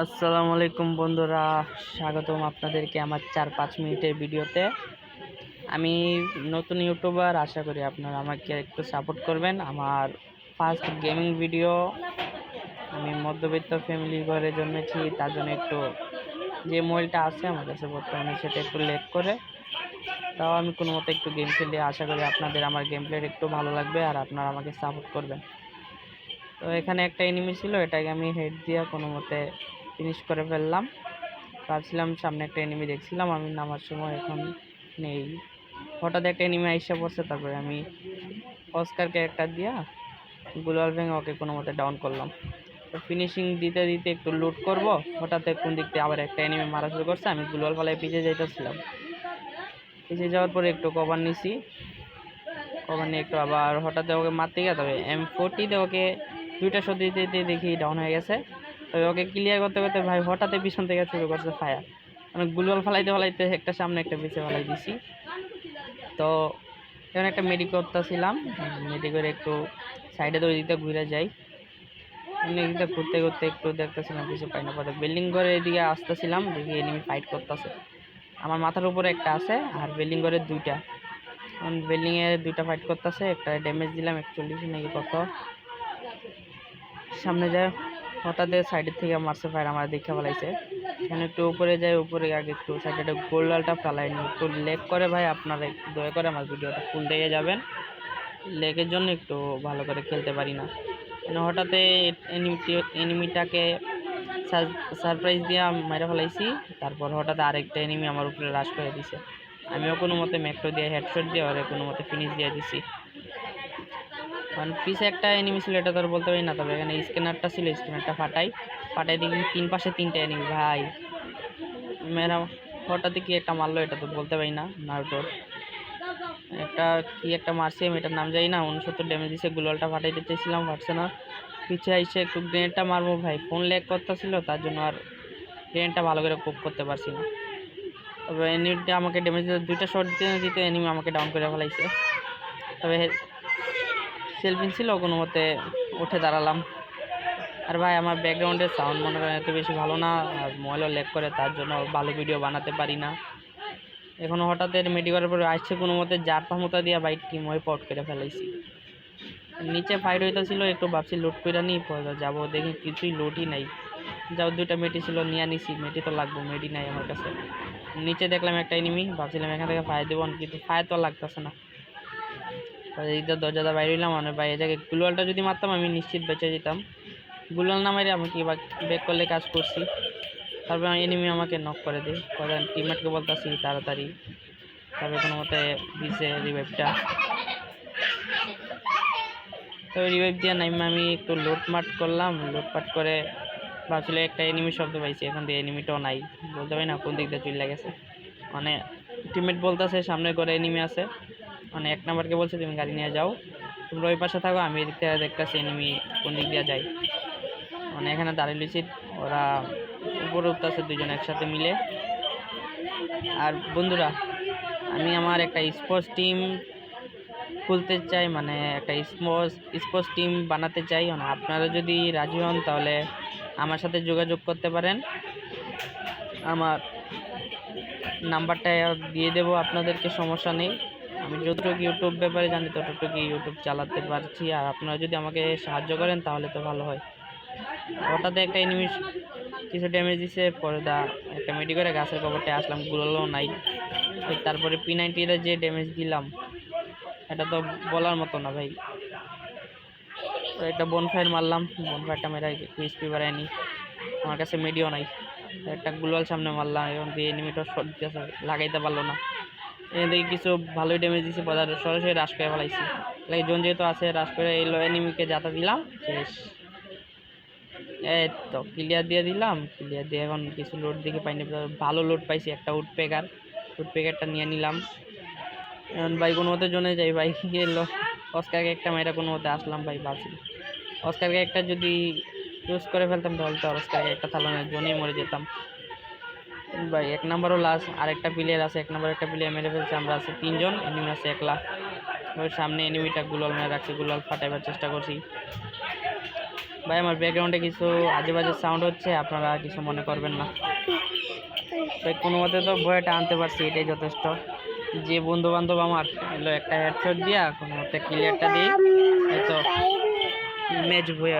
আসসালামু আলাইকুম বন্ধুরা, স্বাগতম আপনাদেরকে আমার 4-5 মিনিটের ভিডিওতে। আমি নতুন ইউটিউবার, আশা করি আপনারা আমাকে একটু সাপোর্ট করবেন। আমার ফার্স্ট গেমিং ভিডিও। আমি মধ্যবিত্ত ফ্যামিলির ঘরে জন্মেছি, তার জন্য একটু যে মোবাইলটা আছে আমার কাছে বর্তমানে সেটা একটু লেগ করে, তাও আমি কোনো মতে একটু গেম খেলি। আশা করি আপনাদের আমার গেম প্লের একটু ভালো লাগবে আর আপনারা আমাকে সাপোর্ট করবেন। তো এখানে একটা এনিমি ছিল, এটাকে আমি হেড দিয়ে কোনো মতে ফিনিশ করে ফেললাম। ভাবছিলাম সামনে একটা এনিমি দেখছিলাম আমি নামার সময়, এখন নেই। হঠাৎ একটা এনিমি আইসা পড়ছে, তারপরে আমি অস্কারকে একটা দিয়া গুলাল ভেঙে ওকে কোনো মতে ডাউন করলাম। তো ফিনিশিং দিতে দিতে একটু লুট করব, হঠাৎ কোন দিক থেকে আবার একটা এনিমি মারা শুরু করছে। আমি গুলাল ফালায় পিছিয়ে যাইতেছিলাম, পিছিয়ে যাওয়ার পরে একটু কভার নিছি, কভার নিয়ে একটু আবার হঠাৎ ওকে মারতে গিয়ে তবে M40 ওকে দুইটা শট দিতে দিতে দেখি ডাউন হয়ে গেছে। তবে ওকে ক্লিয়ার করতে করতে ভাই হঠাৎ পিছন থেকে শুরু করছে ফায়ার। মানে গুলওয়াল ফালাইতে ফালাইতে একটা সামনে একটা পিছে ফালাই দিছি। তো এখানে একটা মেডি করতেছিলাম, মেডি করে একটু সাইডে তো ওই দিকটা ঘুরে যাই। এমনি দিকটা ঘুরতে ঘুরতে একটু দেখতেছিলাম, কিছু পাই না। পরে বিল্ডিং ঘরের এদিকে আসতেছিলাম, দেখি এনিমি ফাইট করতেছে। আমার মাথার উপরে একটা আছে আর বিল্ডিং ঘরের দুইটা। বিল্ডিংয়ে দুইটা ফাইট করতেছে, একটা ড্যামেজ দিলাম 41 নাকি কত। সামনে যায় হঠাৎ সাইডের থেকে মারছে ফায়ার, আমার দেখে ফেলাইছে। এখানে একটু উপরে যাই, উপরে আগে একটু সাইডে গোল্ডালটা ফেলাই নি, একটু লেগ করে ভাই আপনারা একটু দয়া করে আমার ভিডিওটা ফুল দেখে যাবেন। লেগের জন্য একটু ভালো করে খেলতে পারি না, মানে হঠাৎ এনিমিটাকে সারপ্রাইজ দিয়ে মেরে ফেলাইছি। তারপর হঠাৎ আরেকটা এনিমি আমার উপরে রাশ করে দিছে, আমিও কোনো মতে ম্যাক্টো দিয়ে হেডশট দিয়ে ওরে কোনো মতে ফিনিশ দিয়ে দিছি। কারণ পিছে একটা এনিমি ছিল, এটা তো আর বলতে পারি না। তবে এখানে স্ক্যানারটা ছিল, স্ক্যানারটা ফাটাই দেখি তিন পাশে তিনটা এনিমি ভাই। মেরা হঠাৎ কি একটা মারলো, এটা তো বলতে পারি না। নারুটোর একটা কি একটা মারছি, আমি এটার নাম জানি না। 69 ড্যামেজ দিছে, গুলালটা ফাটাই দিতে চাইছিলাম, ফাটছে না। পিছে আইসে একটু গ্রেনেডটা মারবো ভাই, ফোন ল্যাগ করতেছিল, তার জন্য আর গ্রেনেডটা ভালো করে কোপ করতে পারছি না। তবে এনিমিটা আমাকে ড্যামেজ দিতে দুইটা শট দিতে দিতে এনিমি আমাকে ডাউন করে ফেলাইছে। তবে সেলফিন ছিল, কোনো মতে উঠে দাঁড়ালাম। আর ভাই আমার ব্যাকগ্রাউন্ডের সাউন্ড মনে করেন এত বেশি ভালো না, আর মোবাইলও ল্যাগ করে, তার জন্য ভালো ভিডিও বানাতে পারি না। এখনও হঠাৎ মেডি করার পরে আসছে কোনো মতে জারপা মোতা দিয়ে বাইক টিম ওয়াইপ আউট করে ফেলাইছি। নিচে ফাইট হইতেছিল, একটু ভাবছি লুট করে নিই, পরে যাবো দেখি কিছুই লুটই নাই। যাও দুইটা মেটি ছিল নিয়ে নিছি, মেটি তো লাগবো, মেডি নাই আমার কাছে। নিচে দেখলাম একটা এনিমি, ভাবছিলাম এখান থেকে ফায়ার দেবো, কিন্তু ফায়ার তো লাগতেছে না। এইটা দরজাটা বাইরে হইলাম, মানে ভাই এই জায়গায় গুলওয়ালটা যদি মারতাম আমি নিশ্চিত বেঁচে যেতাম। গুলওয়াল না মারি আমি কি ব্যাক করলে কাজ করছি। তারপর এনিমি আমাকে নক করে দেয়, কথা টিমমেটকে বলতেছি তাড়াতাড়ি। তারপরে কোনো মতে দিছে রিভাইভটা। তো রিভাইভ দিয়ে নাইমে আমি একটু লুটমাট করলাম, লুটপাট করে ভাবছিল একটা এনিমি শব্দ পাইছি, এখন দিয়ে এনিমিটাও নাই, বলতে পারি না কোন দিক দিয়ে চলে গেছে। মানে টিমমেট বলতেছে সামনে করে এনিমি আছে, মানে 1 নাম্বারকে বলছে তুমি গাড়ি নিয়ে যাও, তোমরা ওই পাশে থাকো, আমি এদিক থেকে দেখতেছি এনিমি কোন দিক দিয়ে যায়। মানে এখানে দাঁড়িয়ে লইছি, ওরা উপরে উঠতেছে দুজন একসাথে মিলে। আর বন্ধুরা, আমি আমার একটা স্পোর্টস টিম খুলতে চাই, মানে একটা স্পোর্টস টিম বানাতে চাই। মানে আপনারা যদি রাজি হন তাহলে আমার সাথে যোগাযোগ করতে পারেন, আমার নাম্বারটা দিয়ে দেবো আপনাদেরকে, সমস্যা নেই। আমি যতটুকু ইউটিউব ব্যাপারে জানি ততটুকু ইউটিউব চালাতে পারছি, আর আপনারা যদি আমাকে সাহায্য করেন তাহলে তো ভালো হয়। হঠাৎ একটা এনিমি কিছু ড্যামেজ দিছে, পরে একটা মেডি করে গাছের কবরটা আসলাম, গুলোও নাই। তারপরে P90 যে ড্যামেজ দিলাম এটা তো বলার মতো না ভাই। তো একটা বনফায়ার মারলাম, বনফায়ারটা মেরা একটু স্পিড বাড়ায়নি, আমার কাছে মেডিও নাই। একটা গ্লোয়াল সামনে মারলাম, এবং দিয়ে এনিমিটা শট দিতেছে, লাগাইতে পারলো না। এখান থেকে কিছু ভালোই ড্যামেজ দিচ্ছে, বাজার সরাসরি রাশ করে ফেলাইছি। তাহলে জোন যেহেতু আছে রাশ করে এই এনিমিকে যাতা দিলাম, শেষ। এই তো ক্লিয়ার দিয়ে দিলাম, ক্লিয়ার দিয়ে এখন কিছু লোড দেখে পাইনি, ভালো লোড পাইছি, একটা উডপেকারটা নিয়ে নিলাম। এখন ভাই কোনো মতে জোনে যাই ভাই, এলো অস্কারকে একটা মেয়েটা কোনো মতে আসলাম ভাই। ভাবছি অস্কারকে একটা যদি ইউজ করে ফেলতাম তাহলে তো অস্কারকে একটা থালানো জোনেই মরে যেতাম ভাই। 1 নাম্বারও লাস্ট, আরেকটা প্লেয়ার আছে, 1 নাম্বার একটা প্লেয়ার মেরে ফেলছে, আমরা আছে 3 জন, এনিমি আছে একলা। ওই সামনে এনিমিটা গুলাল মেরে রাখছে, গুলাল ফাটাইবার চেষ্টা করছি। ভাই আমার ব্যাকগ্রাউন্ডে কিছু আজে বাজে সাউন্ড হচ্ছে, আপনারা কিছু মনে করবেন না ভাই। কোনো মতে তো ভয়টা আনতে পারছি, এটাই যথেষ্ট। যে বন্ধু বান্ধব আমার এলো একটা হেডশট দিয়া কোনো মতে ক্লিয়ারটা দিই, এই তো ম্যাচ ভয়।